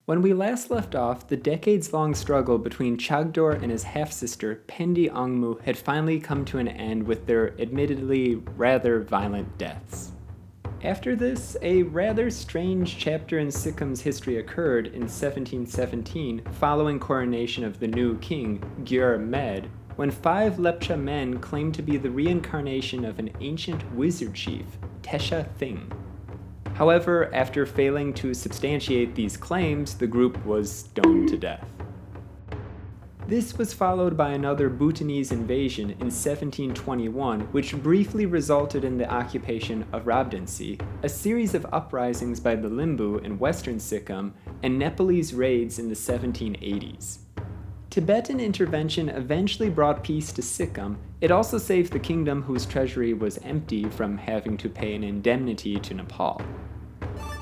When we last left off, the decades-long struggle between Chagdor and his half-sister, Pendi Angmu, had finally come to an end with their admittedly rather violent deaths. After this, a rather strange chapter in Sikkim's history occurred in 1717 following coronation of the new king, Gyur Med, when 5 Lepcha men claimed to be the reincarnation of an ancient wizard chief, Tesha Thing. However, after failing to substantiate these claims, the group was stoned to death. This was followed by another Bhutanese invasion in 1721, which briefly resulted in the occupation of Rabdansi, a series of uprisings by the Limbu in western Sikkim, and Nepalese raids in the 1780s. Tibetan intervention eventually brought peace to Sikkim. It also saved the kingdom, whose treasury was empty, from having to pay an indemnity to Nepal.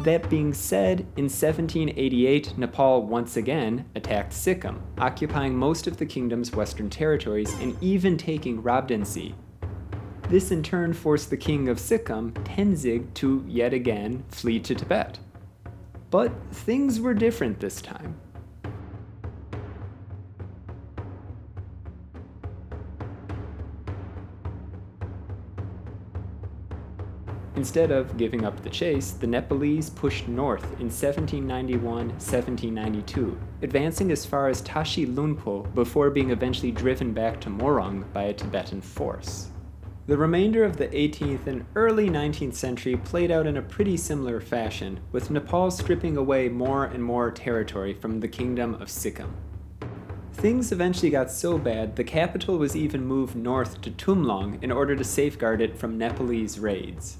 That being said, in 1788, Nepal once again attacked Sikkim, occupying most of the kingdom's western territories and even taking Rabdansi. This in turn forced the king of Sikkim, Tenzing, to yet again flee to Tibet. But things were different this time. Instead of giving up the chase, the Nepalese pushed north in 1791-1792, advancing as far as Tashi Lunpo before being eventually driven back to Morong by a Tibetan force. The remainder of the 18th and early 19th century played out in a pretty similar fashion, with Nepal stripping away more and more territory from the kingdom of Sikkim. Things eventually got so bad, the capital was even moved north to Tumlong in order to safeguard it from Nepalese raids.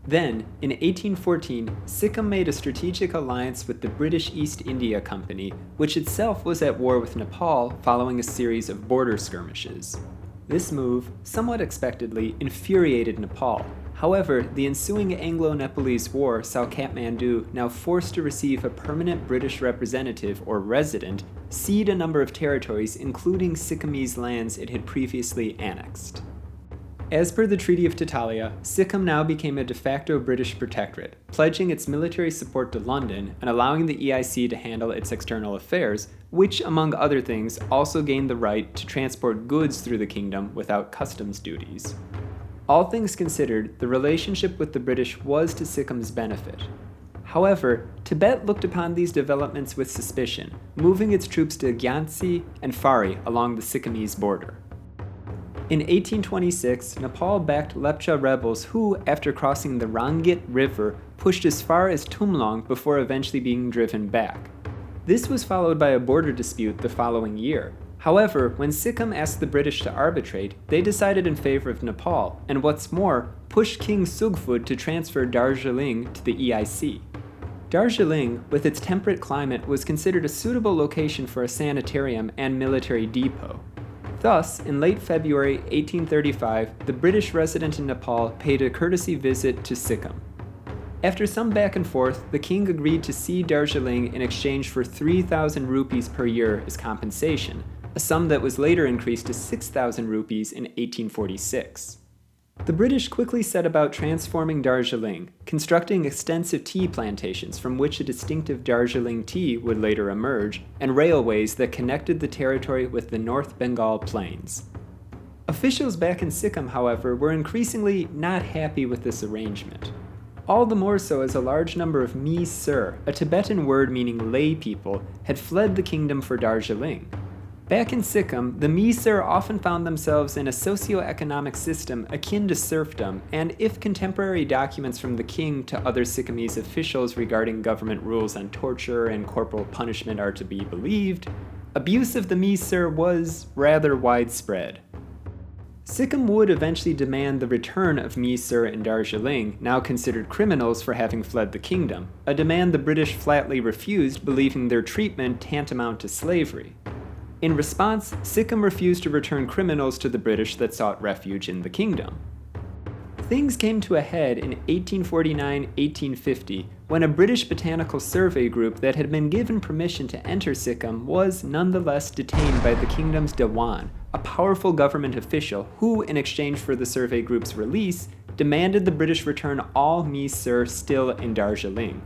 Then, in 1814, Sikkim made a strategic alliance with the British East India Company, which itself was at war with Nepal following a series of border skirmishes. This move, somewhat expectedly, infuriated Nepal. However, the ensuing Anglo-Nepalese War saw Kathmandu, now forced to receive a permanent British representative or resident, cede a number of territories, including Sikkimese lands it had previously annexed. As per the Treaty of Tatalia, Sikkim now became a de facto British protectorate, pledging its military support to London and allowing the EIC to handle its external affairs, which, among other things, also gained the right to transport goods through the kingdom without customs duties. All things considered, the relationship with the British was to Sikkim's benefit. However, Tibet looked upon these developments with suspicion, moving its troops to Gyansi and Phari along the Sikkimese border. In 1826, Nepal backed Lepcha rebels who, after crossing the Rangit River, pushed as far as Tumlong before eventually being driven back. This was followed by a border dispute the following year. However, when Sikkim asked the British to arbitrate, they decided in favor of Nepal, and what's more, pushed King Sugfud to transfer Darjeeling to the EIC. Darjeeling, with its temperate climate, was considered a suitable location for a sanitarium and military depot. Thus, in late February 1835, the British resident in Nepal paid a courtesy visit to Sikkim. After some back and forth, the king agreed to cede Darjeeling in exchange for 3,000 rupees per year as compensation, a sum that was later increased to 6,000 rupees in 1846. The British quickly set about transforming Darjeeling, constructing extensive tea plantations from which a distinctive Darjeeling tea would later emerge, and railways that connected the territory with the North Bengal plains. Officials back in Sikkim, however, were increasingly not happy with this arrangement. All the more so as a large number of Mi Sur, a Tibetan word meaning lay people, had fled the kingdom for Darjeeling. Back in Sikkim, the Mi Sur often found themselves in a socio-economic system akin to serfdom, and if contemporary documents from the king to other Sikkimese officials regarding government rules on torture and corporal punishment are to be believed, abuse of the Mi Sur was rather widespread. Sikkim would eventually demand the return of Mi Sur and Darjeeling, now considered criminals for having fled the kingdom, a demand the British flatly refused, believing their treatment tantamount to slavery. In response, Sikkim refused to return criminals to the British that sought refuge in the kingdom. Things came to a head in 1849-1850 when a British botanical survey group that had been given permission to enter Sikkim was nonetheless detained by the kingdom's Dewan, a powerful government official who, in exchange for the survey group's release, demanded the British return all Mi Sur still in Darjeeling.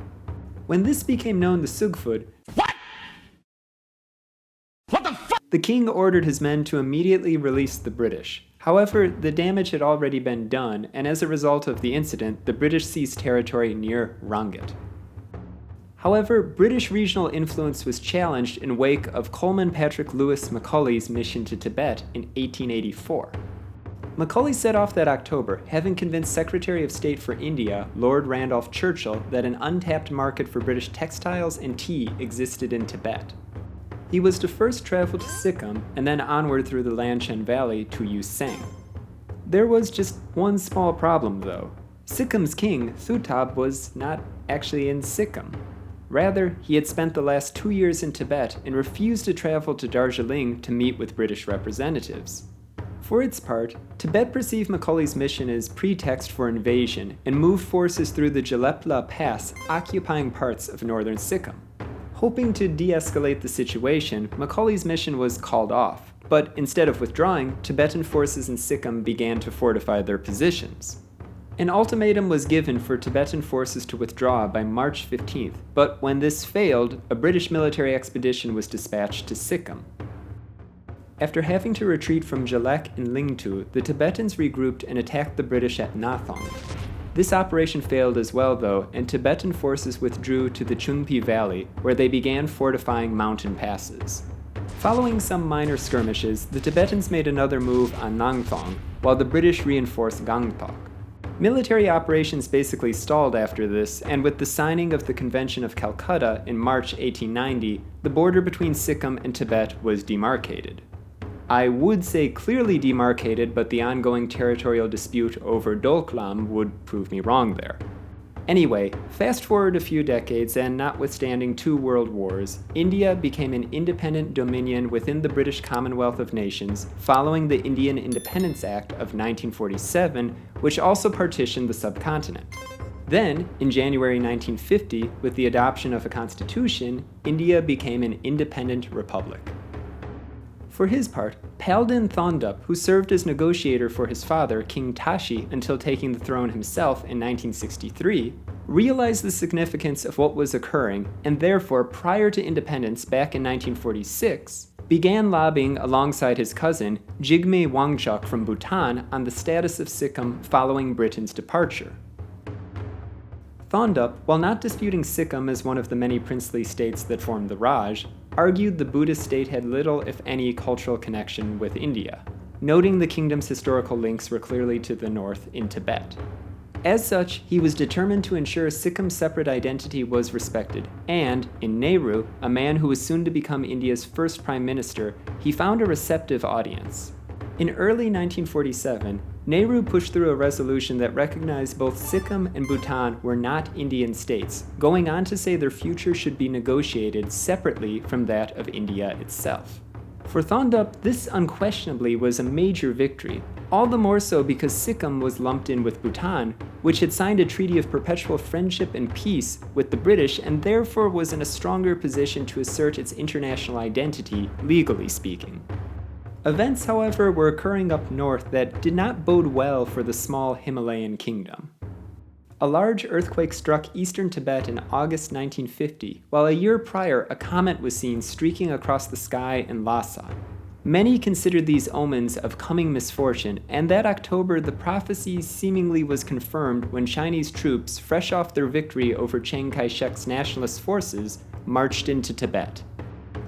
When this became known to Sugfud, "What? The king ordered his men to immediately release the British. However, the damage had already been done, and as a result of the incident, the British seized territory near Rangat. However, British regional influence was challenged in wake of Colman Macaulay's mission to Tibet in 1884. Macaulay set off that October, having convinced Secretary of State for India, Lord Randolph Churchill, that an untapped market for British textiles and tea existed in Tibet. He was to first travel to Sikkim and then onward through the Lanchan Valley to Usang. There was just one small problem, though. Sikkim's king, Thutab, was not actually in Sikkim. Rather, he had spent the last 2 years in Tibet and refused to travel to Darjeeling to meet with British representatives. For its part, Tibet perceived Macaulay's mission as pretext for invasion and moved forces through the Jalepla Pass, occupying parts of northern Sikkim. Hoping to de-escalate the situation, Macaulay's mission was called off, but instead of withdrawing, Tibetan forces in Sikkim began to fortify their positions. An ultimatum was given for Tibetan forces to withdraw by March 15th, but when this failed, a British military expedition was dispatched to Sikkim. After having to retreat from Jalek and Lingtu, the Tibetans regrouped and attacked the British at Nathong. This operation failed as well, though, and Tibetan forces withdrew to the Chungpi Valley, where they began fortifying mountain passes. Following some minor skirmishes, the Tibetans made another move on Nangthong, while the British reinforced Gangtok. Military operations basically stalled after this, and with the signing of the Convention of Calcutta in March 1890, the border between Sikkim and Tibet was demarcated. I would say clearly demarcated, but the ongoing territorial dispute over Doklam would prove me wrong there. Anyway, fast forward a few decades, and notwithstanding 2 world wars, India became an independent dominion within the British Commonwealth of Nations following the Indian Independence Act of 1947, which also partitioned the subcontinent. Then, in January 1950, with the adoption of a constitution, India became an independent republic. For his part, Palden Thondup, who served as negotiator for his father, King Tashi, until taking the throne himself in 1963, realized the significance of what was occurring, and therefore, prior to independence back in 1946, began lobbying alongside his cousin, Jigme Wangchuk from Bhutan, on the status of Sikkim following Britain's departure. Thondup, while not disputing Sikkim as one of the many princely states that formed the Raj, argued the Buddhist state had little, if any, cultural connection with India, noting the kingdom's historical links were clearly to the north in Tibet. As such, he was determined to ensure Sikkim's separate identity was respected, and, in Nehru, a man who was soon to become India's first prime minister, he found a receptive audience. In early 1947, Nehru pushed through a resolution that recognized both Sikkim and Bhutan were not Indian states, going on to say their future should be negotiated separately from that of India itself. For Thondup, this unquestionably was a major victory, all the more so because Sikkim was lumped in with Bhutan, which had signed a treaty of perpetual friendship and peace with the British and therefore was in a stronger position to assert its international identity, legally speaking. Events, however, were occurring up north that did not bode well for the small Himalayan kingdom. A large earthquake struck eastern Tibet in August 1950, while a year prior a comet was seen streaking across the sky in Lhasa. Many considered these omens of coming misfortune, and that October the prophecy seemingly was confirmed when Chinese troops, fresh off their victory over Chiang Kai-shek's nationalist forces, marched into Tibet.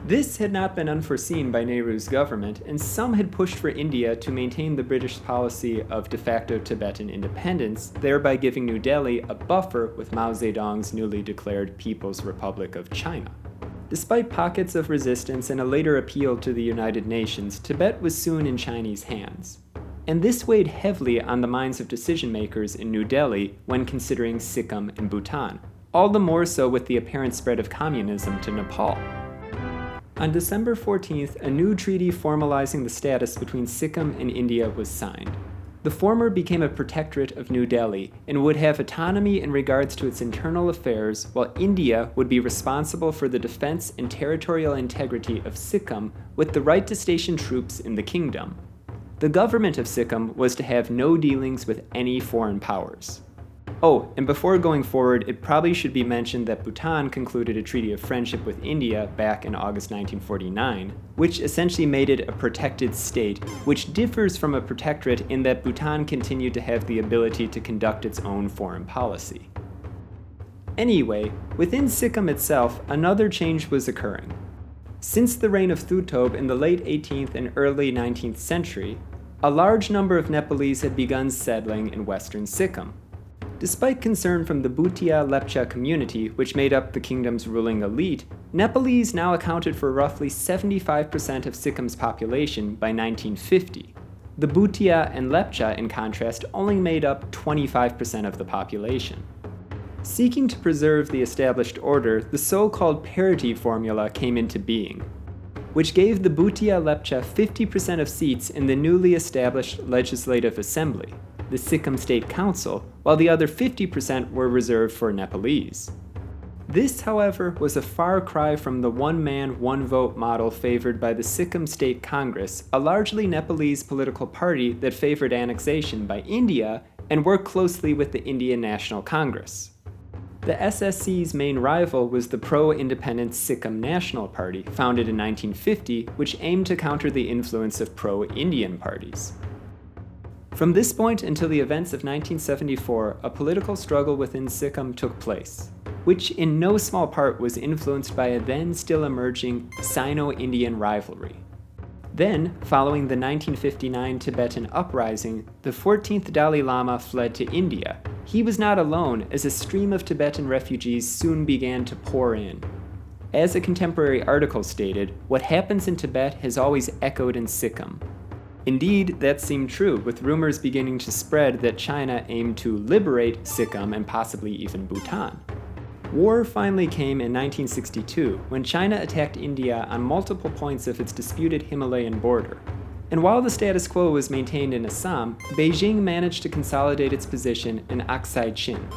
This had not been unforeseen by Nehru's government, and some had pushed for India to maintain the British policy of de facto Tibetan independence, thereby giving New Delhi a buffer with Mao Zedong's newly declared People's Republic of China. Despite pockets of resistance and a later appeal to the United Nations, Tibet was soon in Chinese hands. And this weighed heavily on the minds of decision-makers in New Delhi when considering Sikkim and Bhutan, all the more so with the apparent spread of communism to Nepal. On December 14th, a new treaty formalizing the status between Sikkim and India was signed. The former became a protectorate of New Delhi and would have autonomy in regards to its internal affairs, while India would be responsible for the defense and territorial integrity of Sikkim with the right to station troops in the kingdom. The government of Sikkim was to have no dealings with any foreign powers. Oh, and before going forward, it probably should be mentioned that Bhutan concluded a treaty of friendship with India back in August 1949, which essentially made it a protected state, which differs from a protectorate in that Bhutan continued to have the ability to conduct its own foreign policy. Anyway, within Sikkim itself, another change was occurring. Since the reign of Thuthob in the late 18th and early 19th century, a large number of Nepalese had begun settling in western Sikkim. Despite concern from the Bhutia Lepcha community, which made up the kingdom's ruling elite, Nepalese now accounted for roughly 75% of Sikkim's population by 1950. The Bhutia and Lepcha, in contrast, only made up 25% of the population. Seeking to preserve the established order, the so-called parity formula came into being, which gave the Bhutia Lepcha 50% of seats in the newly established Legislative Assembly, the Sikkim State Council, while the other 50% were reserved for Nepalese. This, however, was a far cry from the one-man, one-vote model favored by the Sikkim State Congress, a largely Nepalese political party that favored annexation by India and worked closely with the Indian National Congress. The SSC's main rival was the pro-independent Sikkim National Party, founded in 1950, which aimed to counter the influence of pro-Indian parties. From this point until the events of 1974, a political struggle within Sikkim took place, which in no small part was influenced by a then still emerging Sino-Indian rivalry. Then, following the 1959 Tibetan uprising, the 14th Dalai Lama fled to India. He was not alone, as a stream of Tibetan refugees soon began to pour in. As a contemporary article stated, what happens in Tibet has always echoed in Sikkim. Indeed, that seemed true, with rumors beginning to spread that China aimed to liberate Sikkim and possibly even Bhutan. War finally came in 1962, when China attacked India on multiple points of its disputed Himalayan border. And while the status quo was maintained in Assam, Beijing managed to consolidate its position in Aksai Chin.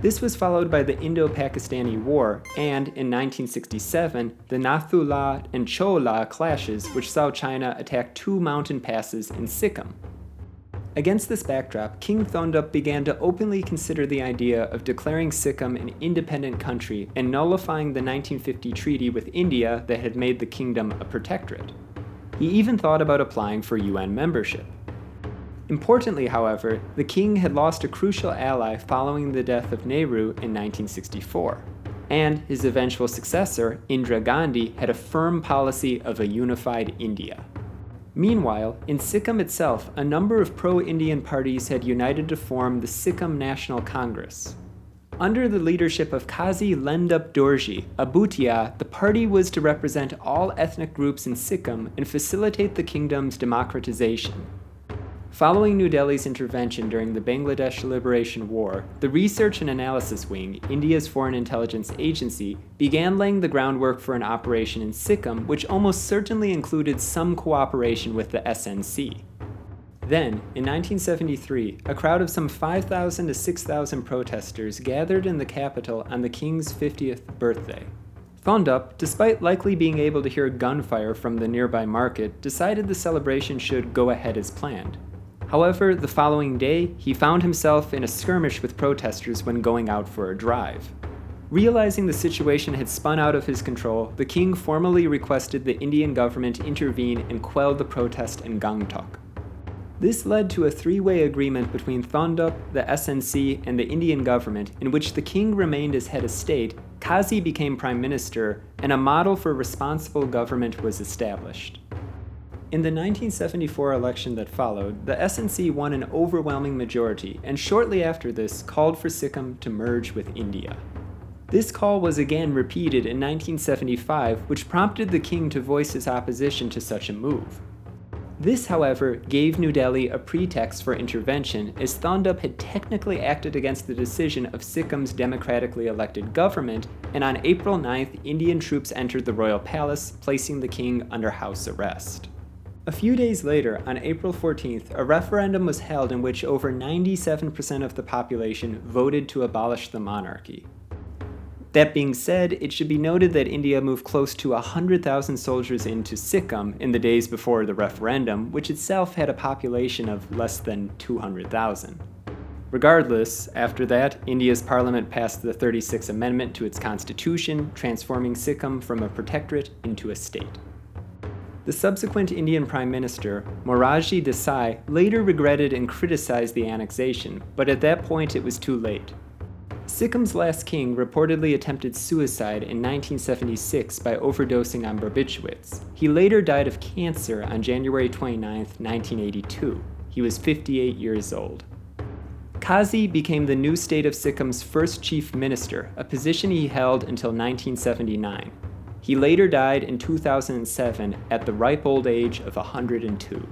This was followed by the Indo-Pakistani War and, in 1967, the Nathu-La and Cho-La clashes, which saw China attack two mountain passes in Sikkim. Against this backdrop, King Thondup began to openly consider the idea of declaring Sikkim an independent country and nullifying the 1950 treaty with India that had made the kingdom a protectorate. He even thought about applying for UN membership. Importantly, however, the king had lost a crucial ally following the death of Nehru in 1964, and his eventual successor, Indira Gandhi, had a firm policy of a unified India. Meanwhile, in Sikkim itself, a number of pro-Indian parties had united to form the Sikkim National Congress. Under the leadership of Kazi Lendup Dorji, a Bhutia, the party was to represent all ethnic groups in Sikkim and facilitate the kingdom's democratization. Following New Delhi's intervention during the Bangladesh Liberation War, the Research and Analysis Wing, India's foreign intelligence agency, began laying the groundwork for an operation in Sikkim which almost certainly included some cooperation with the SNC. Then, in 1973, a crowd of some 5,000 to 6,000 protesters gathered in the capital on the king's 50th birthday. Thondup, despite likely being able to hear gunfire from the nearby market, decided the celebration should go ahead as planned. However, the following day, he found himself in a skirmish with protesters when going out for a drive. Realizing the situation had spun out of his control, the king formally requested the Indian government intervene and quell the protest in Gangtok. This led to a three-way agreement between Thondup, the SNC, and the Indian government, in which the king remained as head of state, Kazi became prime minister, and a model for responsible government was established. In the 1974 election that followed, the SNC won an overwhelming majority, and shortly after this called for Sikkim to merge with India. This call was again repeated in 1975, which prompted the king to voice his opposition to such a move. This, however, gave New Delhi a pretext for intervention, as Thondup had technically acted against the decision of Sikkim's democratically elected government, and on April 9th, Indian troops entered the royal palace, placing the king under house arrest. A few days later, on April 14th, a referendum was held in which over 97% of the population voted to abolish the monarchy. That being said, it should be noted that India moved close to 100,000 soldiers into Sikkim in the days before the referendum, which itself had a population of less than 200,000. Regardless, after that, India's parliament passed the 36th Amendment to its constitution, transforming Sikkim from a protectorate into a state. The subsequent Indian Prime Minister, Morarji Desai, later regretted and criticized the annexation, but at that point it was too late. Sikkim's last king reportedly attempted suicide in 1976 by overdosing on barbiturates. He later died of cancer on January 29, 1982. He was 58 years old. Kazi became the new state of Sikkim's first chief minister, a position he held until 1979. He later died in 2007 at the ripe old age of 102.